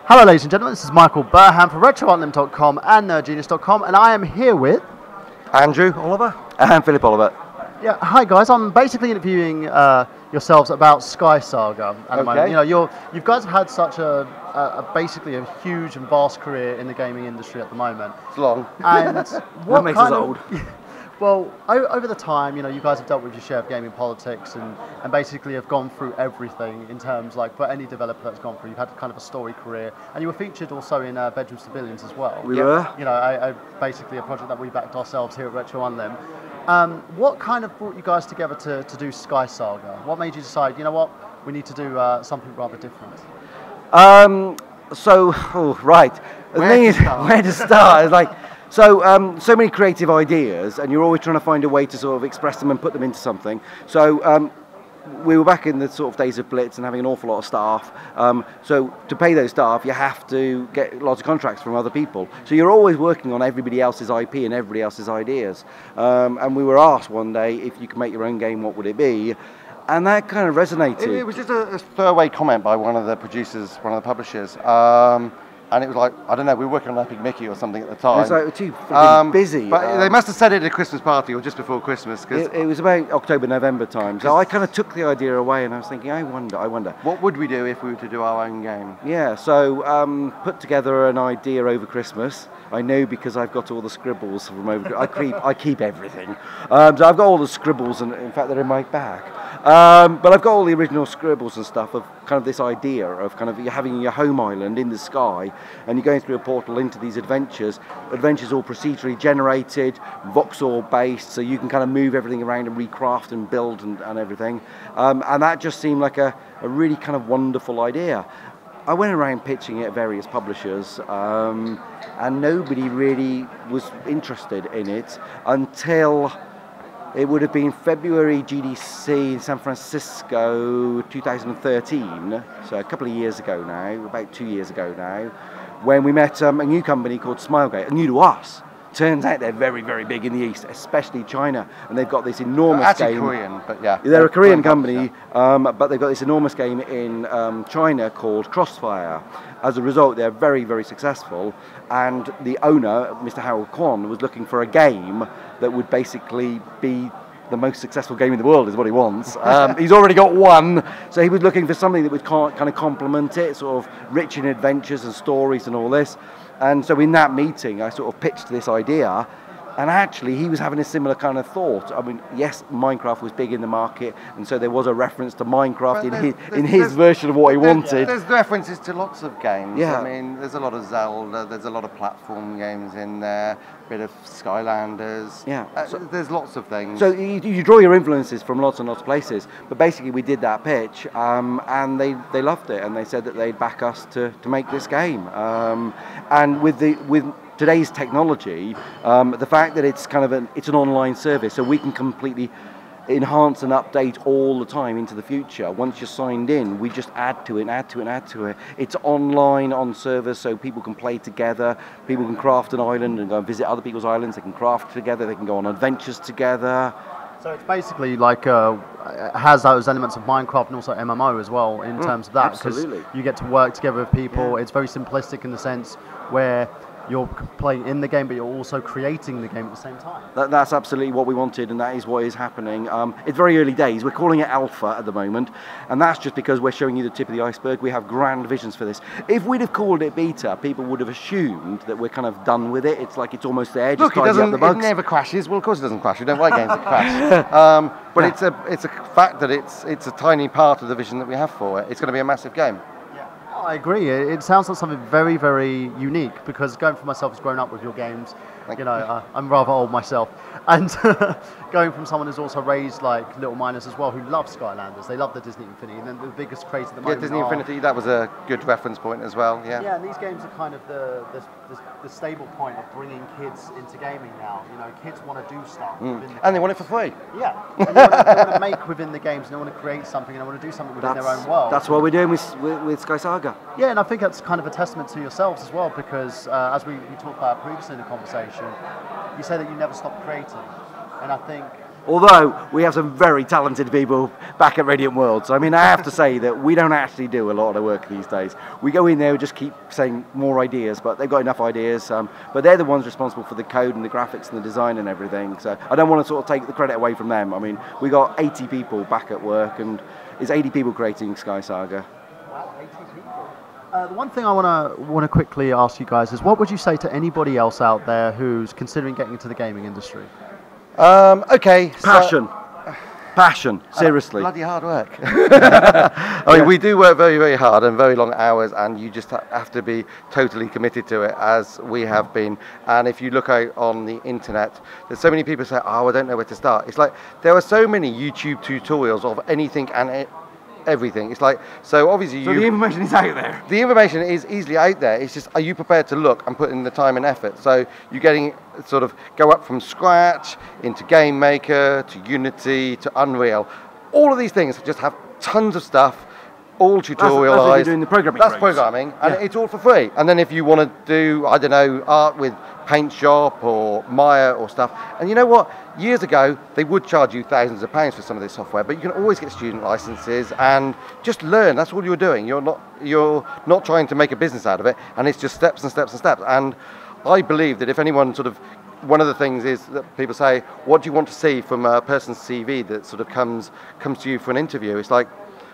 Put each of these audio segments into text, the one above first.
Hello ladies and gentlemen, this is Michael Burhan from RetroUnlim.com and NerdGenius.com, and I am here with Andrew Oliver and Philip Oliver. Yeah, hi guys. I'm basically interviewing yourselves about SkySaga at the moment. You know, you guys have had such basically a huge and vast career in the gaming industry at the moment. It's long. And what makes kind us of old. Well, over the time, you know, you guys have dealt with your share of gaming politics and basically have gone through everything in terms, like, for any developer that's gone through, you've had kind of a story career, and you were featured also in Bedroom Civilians as well. We were. You know, basically a project that we backed ourselves here at Retro Unlim. What kind of brought you guys together to do SkySaga? What made you decide, you know what, we need to do something rather different? Right. Where to start? It's like, so many creative ideas, and you're always trying to find a way to sort of express them and put them into something. So we were back in the sort of days of Blitz and having an awful lot of staff. So to pay those staff, you have to get lots of contracts from other people. So you're always working on everybody else's IP and everybody else's ideas. And we were asked one day, if you could make your own game, what would it be? And that kind of resonated. It was just a throwaway comment by one of the producers, one of the publishers. And it was like, I don't know, we were working on Epic Mickey or something at the time. It was like, we're too freaking busy. But they must have said it at a Christmas party or just before Christmas. It was about October, November time. So I kind of took the idea away and I was thinking, I wonder. What would we do if we were to do our own game? Yeah, so put together an idea over Christmas. I know because I've got all the scribbles from over. I keep everything. So I've got all the scribbles, and in fact they're in my bag. But I've got all the original scribbles and stuff of kind of this idea of kind of you having your home island in the sky, and you're going through a portal into these adventures. Adventures all procedurally generated, voxel based, so you can kind of move everything around and recraft and build and everything. And that just seemed like a really kind of wonderful idea. I went around pitching it at various publishers, and nobody really was interested in it until it would have been February GDC in San Francisco 2013, so a couple of years ago now, about 2 years ago now, when we met a new company called Smilegate, new to us. Turns out they're very, very big in the East, especially China, and they've got this enormous game. Korean, but yeah. They're a Korean company, but they've got this enormous game in China called Crossfire. As a result, they're very, very successful, and the owner, Mr. Harold Kwon, was looking for a game that would basically be the most successful game in the world, is what he wants. He's already got one, so he was looking for something that would kind of complement it, sort of rich in adventures and stories and all this. And so in that meeting, I sort of pitched this idea, and actually he was having a similar kind of thought. I mean, yes, Minecraft was big in the market, and so there was a reference to Minecraft in his version of what he wanted. There's references to lots of games. Yeah. I mean, there's a lot of Zelda, there's a lot of platform games in there, a bit of Skylanders. Yeah. There's lots of things. So you draw your influences from lots and lots of places, but basically we did that pitch, and they loved it, and they said that they'd back us to make this game. And with today's technology, the fact that it's kind of it's an online service, so we can completely enhance and update all the time into the future. Once you're signed in, we just add to it. It's online on servers, so people can play together, people can craft an island and go and visit other people's islands, they can craft together, they can go on adventures together. So it's basically like it has those elements of Minecraft and also MMO as well in terms of that, because you get to work together with people. Yeah. It's very simplistic in the sense where you're playing in the game, but you're also creating the game at the same time. That's absolutely what we wanted, and that is what is happening. It's very early days. We're calling it alpha at the moment, and that's just because we're showing you the tip of the iceberg. We have grand visions for this. If we'd have called it beta, people would have assumed that we're kind of done with it. It's like it's almost there. Just tidy up the bugs. It never crashes. Well, of course it doesn't crash. We don't like games that crash. But it's a fact that it's a tiny part of the vision that we have for it. It's going to be a massive game. I agree. It sounds like something very, very unique, because going for myself has grown up with your games. I'm rather old myself, and going from someone who's also raised like little miners as well, who love Skylanders. They love the Disney Infinity, and then the biggest craze at the moment. Yeah, Disney Infinity. That was a good reference point as well. Yeah. Yeah, and these games are kind of the stable point of bringing kids into gaming now. You know, kids want to do stuff, and they want it for free. Yeah, and they want to make within the games, and they want to create something, and they want to do something within their own world. That's what we're doing with SkySaga. Yeah, and I think that's kind of a testament to yourselves as well, because as we talked about previously in the conversation, you say that you never stop creating, and I think Although we have some very talented people back at Radiant Worlds. I mean, I have to say that we don't actually do a lot of work these days. We go in there, we just keep saying more ideas, but they've got enough ideas. But they're the ones responsible for the code and the graphics and the design and everything. So I don't want to sort of take the credit away from them. I mean, we got 80 people back at work, and it's 80 people creating SkySaga. Wow, 80 people. The one thing I want to quickly ask you guys is, what would you say to anybody else out there who's considering getting into the gaming industry? Okay. Passion, seriously. Bloody hard work. I mean, we do work very, very hard and very long hours, and you just have to be totally committed to it, as we have been. And if you look out on the internet, there's so many people say, oh, I don't know where to start. It's like, there are so many YouTube tutorials of anything and everything. It's like, so obviously the information is out there. The information is easily out there. It's just, are you prepared to look and put in the time and effort? So you're getting sort of go up from scratch into Game Maker to Unity to Unreal. All of these things just have tons of stuff, all tutorialized. That's what you're doing the programming. That's programming, and it's all for free. And then if you want to do, I don't know, art with Paint Shop or Maya or stuff, and you know what? Years ago, they would charge you thousands of pounds for some of this software, but you can always get student licenses and just learn. That's all you're doing. You're not trying to make a business out of it, and it's just steps and steps and steps. And I believe that if anyone sort of, one of the things is that people say, what do you want to see from a person's CV that sort of comes to you for an interview? It's like,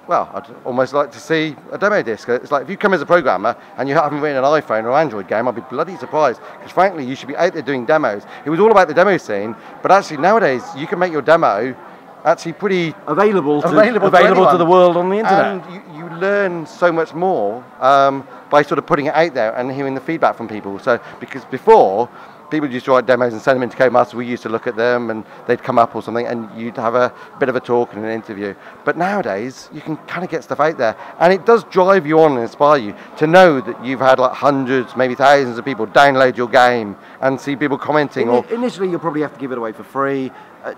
well, I'd almost like to see a demo disc. It's like, if you come as a programmer and you haven't written an iPhone or Android game, I'd be bloody surprised, because frankly, you should be out there doing demos. It was all about the demo scene, but actually nowadays, you can make your demo actually pretty available to the world on the internet. And you learn so much more by sort of putting it out there and hearing the feedback from people. So, because before, people used to write demos and send them into Codemasters. We used to look at them and they'd come up or something, and you'd have a bit of a talk and an interview. But nowadays, you can kind of get stuff out there, and it does drive you on and inspire you to know that you've had like hundreds, maybe thousands of people download your game and see people commenting. Initially, you'll probably have to give it away for free.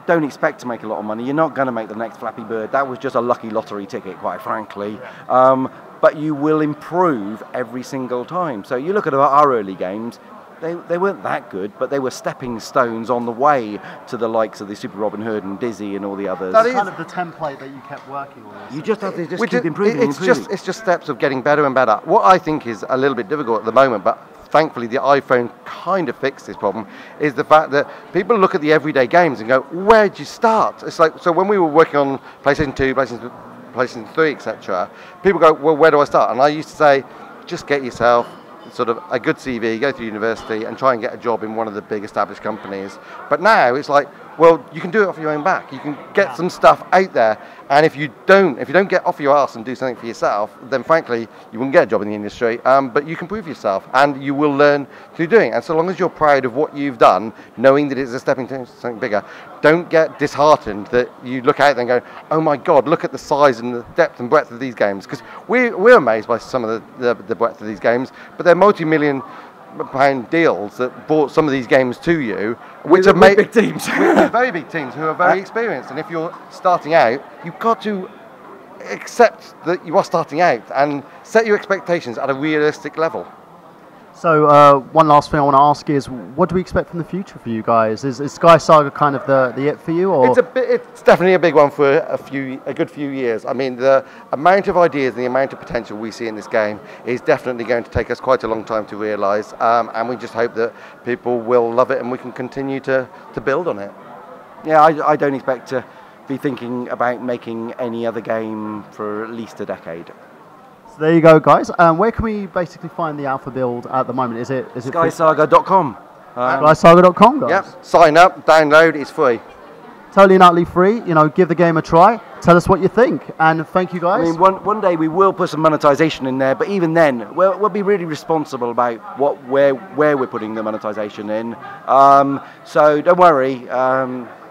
Don't expect to make a lot of money. You're not going to make the next Flappy Bird. That was just a lucky lottery ticket, quite frankly. But you will improve every single time. So you look at our early games. They weren't that good, but they were stepping stones on the way to the likes of the Super Robin Hood and Dizzy and all the others. That's kind of the template that you kept working on. You just have to keep improving. It's just steps of getting better and better. What I think is a little bit difficult at the moment, but thankfully the iPhone kind of fixed this problem, is the fact that people look at the everyday games and go, where'd you start? It's like, so when we were working on PlayStation 2, PlayStation 3, etc., people go, well, where do I start? And I used to say, just get yourself sort of a good CV, go through university and try and get a job in one of the big established companies. But now it's like, well, you can do it off your own back. You can get some stuff out there, and if you don't get off your arse and do something for yourself, then frankly, you wouldn't get a job in the industry. But you can prove yourself, and you will learn through doing it. And so long as you're proud of what you've done, knowing that it's a stepping stone to something bigger, don't get disheartened that you look out there and go, oh my God, look at the size and the depth and breadth of these games. Because we're amazed by some of the breadth of these games, but they're multi-million pound deals that brought some of these games to you, which have made big teams, with very big teams who are very experienced. And if you're starting out, you've got to accept that you are starting out and set your expectations at a realistic level. So one last thing I want to ask is, what do we expect from the future for you guys? Is SkySaga kind of the it for you, or it's definitely a big one for a good few years. I mean, the amount of ideas and the amount of potential we see in this game is definitely going to take us quite a long time to realise, and we just hope that people will love it and we can continue to build on it. Yeah, I don't expect to be thinking about making any other game for at least a decade. So there you go, guys. Where can we basically find the alpha build at the moment? Is it SkySaga.com. SkySaga.com, guys. Yep. Sign up, download. It's free. Totally and utterly free. You know, give the game a try. Tell us what you think, and thank you, guys. I mean, one day we will put some monetization in there, but even then, we'll be really responsible about where we're putting the monetization in. So don't worry.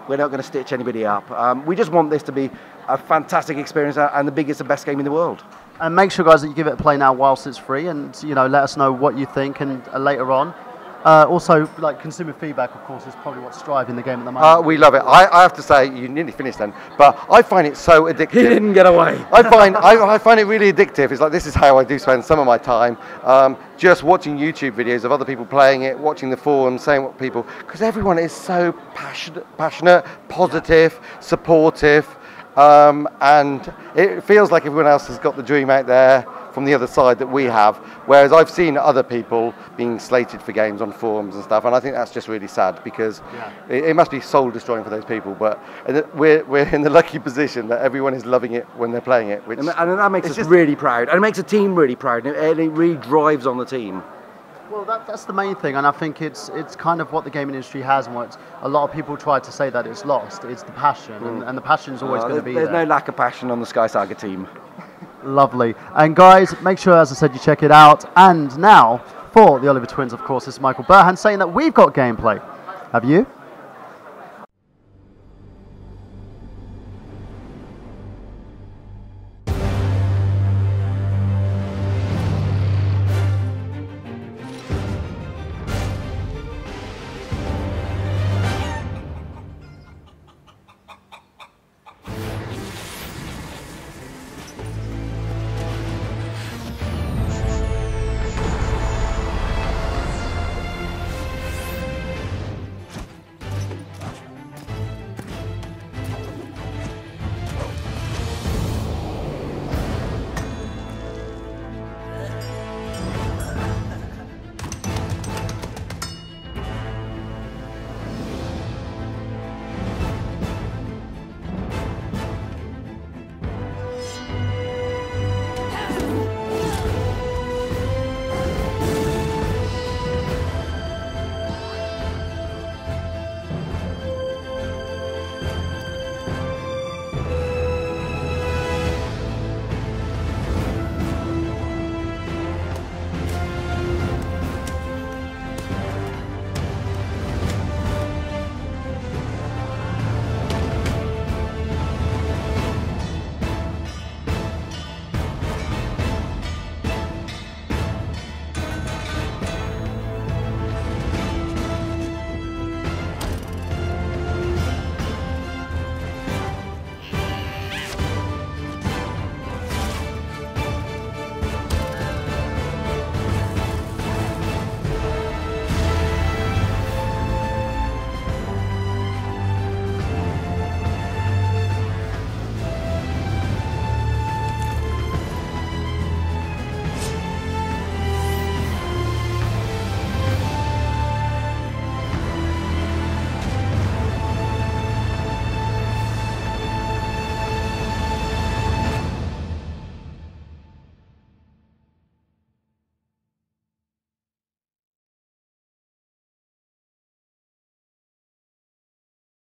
We're not going to stitch anybody up. We just want this to be a fantastic experience and the biggest and best game in the world. And make sure, guys, that you give it a play now whilst it's free, and let us know what you think, and later on Also, like consumer feedback, of course, is probably what's driving the game at the moment. We love it. I have to say, you nearly finished then, but I find it so addictive. He didn't get away. I find it really addictive. It's like, this is how I do spend some of my time, just watching YouTube videos of other people playing it, watching the forums, saying what people, because everyone is so passionate, positive, supportive, and it feels like everyone else has got the dream out there from the other side that we have, whereas I've seen other people being slated for games on forums and stuff, and I think that's just really sad, because it must be soul destroying for those people, but we're in the lucky position that everyone is loving it when they're playing it, which, and that makes us really proud, and it makes the team really proud, and it really drives on the team. Well, that's the main thing, and I think it's kind of what the gaming industry has, and what a lot of people try to say that it's lost. It's the passion, and the passion is always going to be there. There's no lack of passion on the SkySaga team. Lovely. And guys, make sure, as I said, you check it out. And now, for the Oliver Twins, of course, this is Michael Burhan saying that we've got gameplay. Have you?